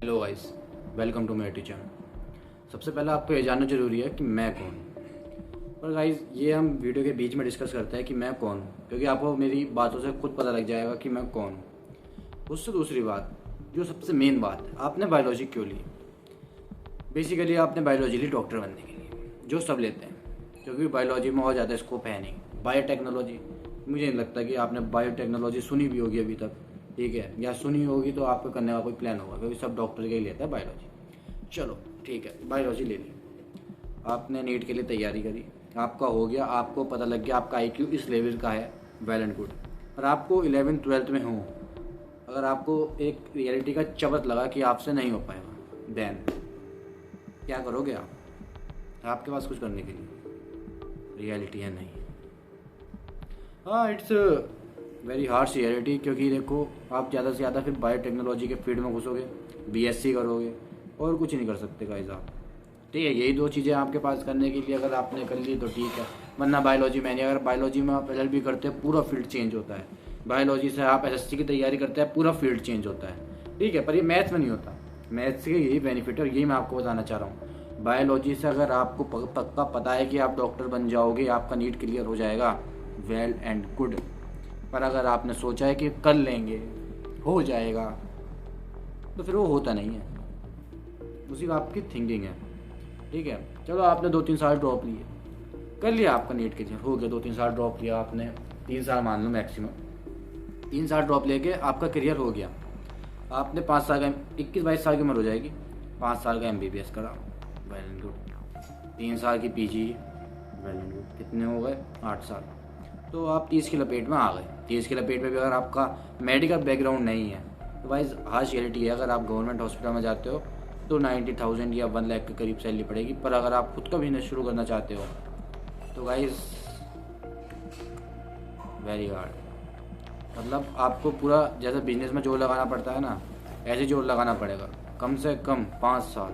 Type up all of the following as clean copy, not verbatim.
Hello guys, welcome to my YouTube channel. सबसे पहले आपको ये जानना जरूरी है कि मैं कौन हूँ। और गाइस, ये हम वीडियो के बीच में डिस्कस करते हैं कि मैं कौन हूँ, क्योंकि आपको मेरी बातों से खुद पता लग जाएगा कि मैं कौन हूँ। उससे दूसरी बात, जो सबसे मेन बात है, आपने बायोलॉजी क्यों ली। बेसिकली आपने बायोलॉजी ली डॉक्टर बनने के लिए, जो सब लेते हैं, क्योंकि बायोलॉजी में और ज़्यादा स्कोप है नहीं। बायोटेक्नोलॉजी, मुझे नहीं लगता कि आपने बायोटेक्नोलॉजी सुनी भी होगी अभी तक, ठीक है, या सुनी होगी तो आपका करने का कोई प्लान होगा, क्योंकि सब डॉक्टर के ही लेता है बायोलॉजी। चलो ठीक है, बायोलॉजी ले ली, आपने नीट के लिए तैयारी करी, आपका हो गया, आपको पता लग गया आपका IQ इस लेवल का है, वेल एंड गुड। पर आपको 11th-12th में हो, अगर आपको एक रियलिटी का चबत लगा कि आपसे नहीं हो पाएगा, देन क्या करोगे आप? आपके पास कुछ करने के लिए रियलिटी है नहीं। हाँ, इट्स वेरी हार्श रियलिटी, क्योंकि देखो आप ज़्यादा से ज़्यादा फिर बायोटेक्नोलॉजी के फील्ड में घुसोगे, BSc करोगे और कुछ नहीं कर सकते गाइस आप। ठीक है, यही दो चीज़ें आपके पास करने के लिए, अगर आपने कर ली तो ठीक है, वरना बायोलॉजी में नहीं। अगर बायोलॉजी में आप LLB करते हैं, पूरा फील्ड चेंज होता है। बायोलॉजी से आप SSC की तैयारी करते हैं, पूरा फील्ड चेंज होता है। ठीक है, पर ये मैथ्स में नहीं होता। मैथ्स के यही बेनिफिट है और यही मैं आपको बताना चाह रहा हूँ। बायोलॉजी से अगर आपको पक्का पता है कि आप डॉक्टर बन जाओगे, आपका नीट क्लियर हो जाएगा, वेल एंड गुड। पर अगर आपने सोचा है कि कर लेंगे, हो जाएगा, तो फिर वो होता नहीं है। उसी आपकी थिंकिंग है। ठीक है, चलो आपने 2-3 साल ड्रॉप लिए, कर लिया, आपका नीट क्लियर हो गया। 2-3 साल ड्रॉप लिया आपने, 3 साल मान लो मैक्सिमम, 3 साल ड्रॉप लेके आपका करियर हो गया। आपने 5 साल का 21-22 साल की उम्र हो जाएगी, 5 साल का MBBS करा, वेल एंड गुड। 3 साल की PG, वेल एंड गुड। कितने हो गए? 8 साल। तो आप 30 की लपेट में आ गए। 30 की लपेट में भी अगर आपका मेडिकल बैकग्राउंड नहीं है तो भाई हार्श रियलिटी है, अगर आप गवर्नमेंट हॉस्पिटल में जाते हो तो 90,000 या 1 लाख के करीब सैलरी पड़ेगी। पर अगर आप खुद का बिजनेस शुरू करना चाहते हो तो गाइस वेरी हार्ड। मतलब आपको पूरा जैसे बिजनेस में जोर लगाना पड़ता है ना, ऐसे जोर लगाना पड़ेगा, कम से कम 5 साल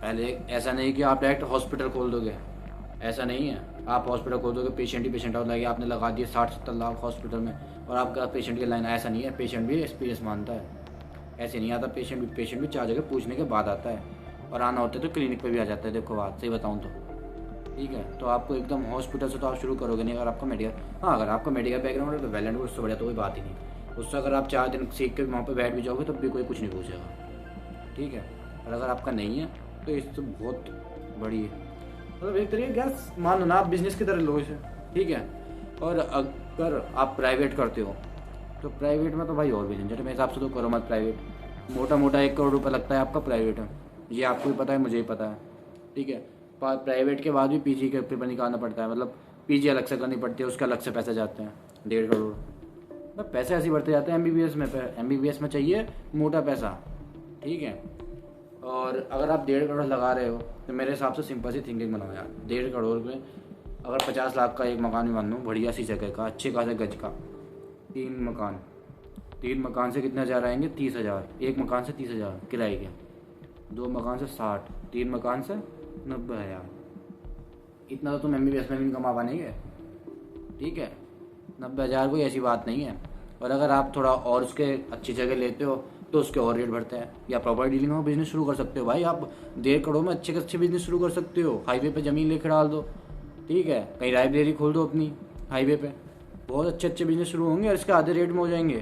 पहले। ऐसा नहीं कि आप डायरेक्ट हॉस्पिटल खोल दोगे, ऐसा नहीं है। आप हॉस्पिटल खोल दोगे, पेशेंट ही पेशेंट आउट लगे, आपने लगा दिए 60-70 लाख हॉस्पिटल में और आपका पेशेंट की लाइन, ऐसा नहीं है। पेशेंट भी एक्सपीरियंस मानता है, ऐसे नहीं आता। पेशेंट भी 4 जगह पूछने के बाद आता है, और आना होता है तो क्लिनिक पे भी आ जाता है। देखो बात सही बताऊँ तो, ठीक है। तो आपको एकदम हॉस्पिटल से तो आप शुरू करोगे नहीं, अगर आपका मेडिकल, हाँ अगर आपका मेडिकल बैकग्राउंड है तो वेल एंड गुड, उससे बढ़िया तो कोई बात ही नहीं। उससे अगर आप 4 दिन सीख के वहाँ पर बैठ भी जाओगे तब भी कोई कुछ नहीं पूछेगा, ठीक है। और अगर आपका नहीं है तो इससे बहुत बड़ी है, मतलब एक तरीके गैस मान लो ना, आप बिजनेस की तरह लो इसे, ठीक है। और अगर आप प्राइवेट करते हो तो प्राइवेट में तो भाई और भी झंझट, मेरे हिसाब से तो करो मत प्राइवेट। मोटा मोटा 1 करोड़ रुपये लगता है आपका प्राइवेट में, ये आपको भी पता है, मुझे ही पता है, ठीक है। प्राइवेट के बाद भी PG के पेपर निकालना पड़ता है, मतलब PG अलग से करनी पड़ती है, उसके अलग से पैसे जाते हैं 1.5 करोड़। मतलब पैसे ऐसे ही बढ़ते जाते हैं। MBBS में चाहिए मोटा पैसा, ठीक है। और अगर आप 1.5 करोड़ लगा रहे हो तो मेरे हिसाब से सिंपल सी थिंकिंग बनाओ यार। 1.5 करोड़ में अगर 50 लाख का एक मकान भी मान लो, बढ़िया सी जगह का, अच्छे खासे गज का, 3 मकान से कितने हज़ार आएंगे? 30,000। एक मकान से 30,000 किराए के, 2 मकान से 60, 3 मकान से 90,000। इतना तो तुम MBBS में भी नहीं कमा पाएंगे, ठीक है। 90,000 कोई ऐसी बात नहीं है। और अगर आप थोड़ा और उसके अच्छी जगह लेते हो तो उसके और रेट बढ़ते हैं। या प्रॉपर्टी डीलिंग में बिजनेस शुरू कर सकते हो भाई, आप 1.5 करोड़ में अच्छे अच्छे बिजनेस शुरू कर सकते हो। हाईवे पे ज़मीन लेकर डाल दो, ठीक है, कहीं लाइब्रेरी खोल दो अपनी हाईवे पे, बहुत अच्छे अच्छे बिजनेस शुरू होंगे और इसके आधे रेट में हो जाएंगे।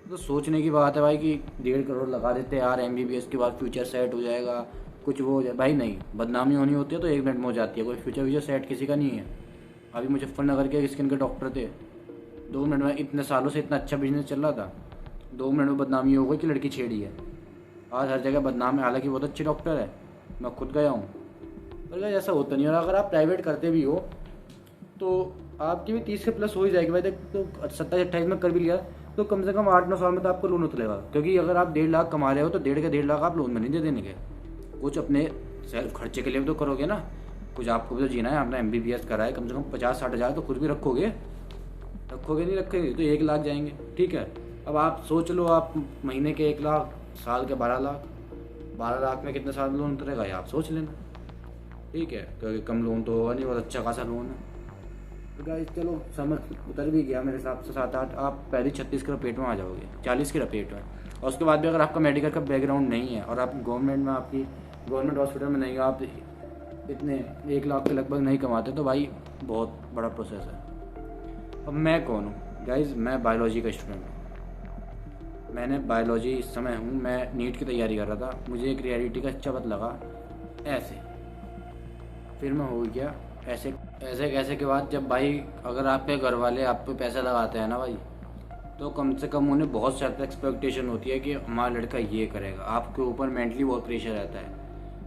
तो सोचने की बात है भाई कि 1.5 करोड़ लगा देते हैं यार, MBBS के बाद फ्यूचर सेट हो जाएगा, कुछ वो हो जाए। भाई नहीं, बदनामी होनी होती है तो 1 मिनट में हो जाती है, कोई फ्यूचर सेट किसी का नहीं है। अभी मुजफ्फरनगर के स्किन के डॉक्टर थे, 2 मिनट में, इतने सालों से इतना अच्छा बिजनेस चल रहा था, 2 मिनट में बदनामी हो गई कि लड़की छेड़ी है। आज हर जगह बदनाम है, हालांकि बहुत अच्छे डॉक्टर है, मैं खुद गया हूँ। पर ऐसा होता नहीं। और अगर आप प्राइवेट करते भी हो तो आपकी भी 30 के प्लस हो ही जाएगी भाई। देख, तो 27-28 में कर भी लिया तो कम से कम 8-9 साल में तो आपको लोन उतरेगा। क्योंकि अगर आप 1.5 लाख कमा रहे हो तो 1.5 लाख आप लोन में नहीं दे देने के, कुछ अपने सेल्फ खर्चे के लिए भी तो करोगे ना, कुछ आपको भी तो जीना है। आपने MBBS करा है, कम से कम 50-60 हज़ार तो खुद भी रखोगे नहीं रखेंगे तो 1 लाख जाएंगे, ठीक है। अब आप सोच लो, आप महीने के 1 लाख, साल के 12 लाख, 12 लाख में कितने साल में लोन उतरेगा ये आप सोच लेना, ठीक है। क्योंकि कम लोन तो होगा नहीं, बहुत अच्छा खासा लोन है। तो गाइस चलो, समझ उतर भी गया मेरे हिसाब से 7-8। आप पहले 36 के लपेट में आ जाओगे, 40 के लपेट में। और उसके बाद भी अगर आपका मेडिकल का बैकग्राउंड नहीं है और आप गवर्नमेंट में आपकी गवर्नमेंट हॉस्पिटल में नहीं, आप इतने 1 लाख के लगभग नहीं कमाते, तो भाई बहुत बड़ा प्रोसेस है। अब मैं कौन हूँ गाइज? मैं बायोलॉजी का स्टूडेंट हूँ। मैंने बायोलॉजी इस समय हूँ, मैं नीट की तैयारी कर रहा था, मुझे एक रियलिटी का चबत लगा ऐसे, फिर मैं हो गया ऐसे ऐसे कैसे के बाद जब भाई अगर आपके घर वाले आप पे पैसा लगाते हैं ना भाई, तो कम से कम उन्हें बहुत ज़्यादा एक्सपेक्टेशन होती है कि हमारा लड़का ये करेगा। आपके ऊपर मेंटली बहुत प्रेशर रहता है।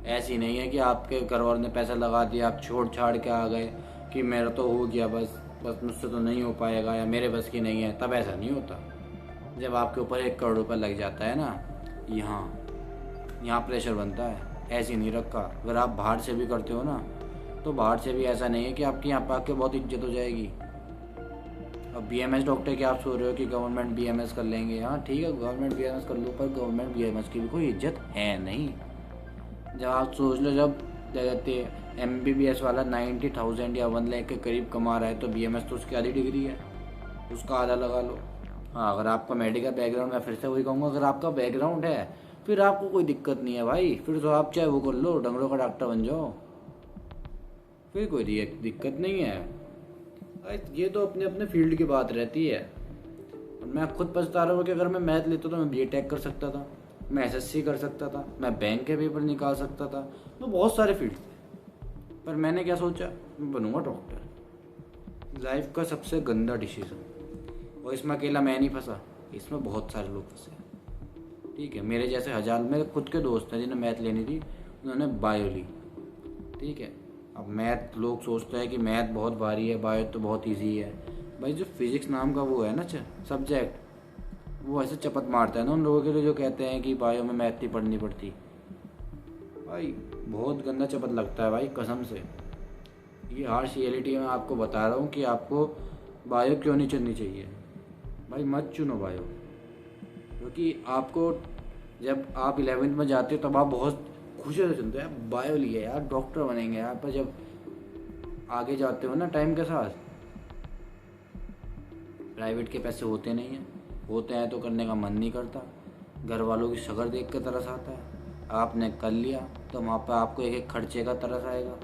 ऐसी नहीं है कि आपके घर वालों ने पैसा लगा दिया, आप छोड़ छाड़ के आ गए कि मेरा तो हो गया, बस मुझसे तो नहीं हो पाएगा या मेरे बस की नहीं है। तब ऐसा नहीं होता। जब आपके ऊपर 1 करोड़ रुपये लग जाता है ना, यहाँ प्रेशर बनता है। ऐसे नहीं रखा। अगर आप बाहर से भी करते हो ना, तो बाहर से भी ऐसा नहीं है कि आपकी यहाँ पर आके बहुत इज्जत हो जाएगी। अब BMS डॉक्टर क्या आप सोच रहे हो कि गवर्नमेंट BMS कर लेंगे? हाँ ठीक है, गवर्नमेंट BMS कर लो, पर गवर्नमेंट BMS की भी कोई इज्जत है नहीं। जब आप सोच लो, जब क्या कहते हैं MBBS वाला 90,000 या 1 लाख के करीब कमा रहा है, तो BMS तो उसकी आधी डिग्री है, उसका आधा लगा लो। हाँ, अगर आपका मेडिकल बैकग्राउंड, मैं फिर से वही कहूँगा, अगर आपका बैकग्राउंड है फिर आपको कोई दिक्कत नहीं है भाई। फिर तो आप चाहे वो कर लो, डंगरों का डॉक्टर बन जाओ, फिर कोई दिक्कत नहीं है। ये तो अपने अपने फील्ड की बात रहती है। और मैं खुद पछता रहा हूँ कि अगर मैं मैथ लेता तो मैं BTech कर सकता था, मैं SSC कर सकता था, मैं बैंक के पेपर निकाल सकता था, तो बहुत सारे फील्ड थे। पर मैंने क्या सोचा, मैं बनूंगा डॉक्टर। लाइफ का सबसे गंदा डिसीजन। और इसमें अकेला मैं नहीं फंसा, इसमें बहुत सारे लोग फंसे। ठीक है, मेरे जैसे हजार मेरे खुद के दोस्त हैं जिन्हें मैथ लेनी थी, उन्होंने बायो ली। ठीक है, अब मैथ लोग सोचते हैं कि मैथ बहुत भारी है, बायो तो बहुत इजी है। भाई जो फिजिक्स नाम का वो है ना सब्जेक्ट, वो ऐसे चपत मारता है ना उन लोगों के लिए जो कहते हैं कि बायो में मैथ नहीं पढ़नी पड़ती। भाई बहुत गंदा चपत लगता है भाई, कसम से। ये हार्श रियलिटी मैं आपको बता रहा हूँ कि आपको बायो क्यों नहीं चुननी चाहिए। भाई मत चुनो बायो, क्योंकि आपको जब आप 11वीं में जाते हो तब आप बहुत खुशी से चुनते हैं, बायो लिए यार डॉक्टर बनेंगे यार। पर जब आगे जाते हो ना टाइम के साथ, प्राइवेट के पैसे होते नहीं हैं, होते हैं तो करने का मन नहीं करता। घर वालों की शक्ल देख कर तरस आता है। आपने कर लिया तो वहाँ पर आपको एक एक खर्चे का तरस आएगा,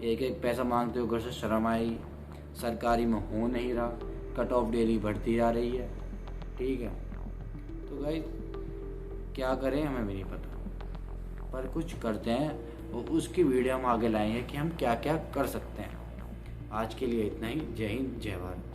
एक एक पैसा मांगते हो घर से शर्म आएगी। सरकारी में हो नहीं रहा, कट ऑफ डेली बढ़ती जा रही है। ठीक है, तो गाइस क्या करें हमें भी नहीं पता, पर कुछ करते हैं और उसकी वीडियो हम आगे लाएंगे कि हम क्या क्या कर सकते हैं। आज के लिए इतना ही। जय हिंद, जय भारत।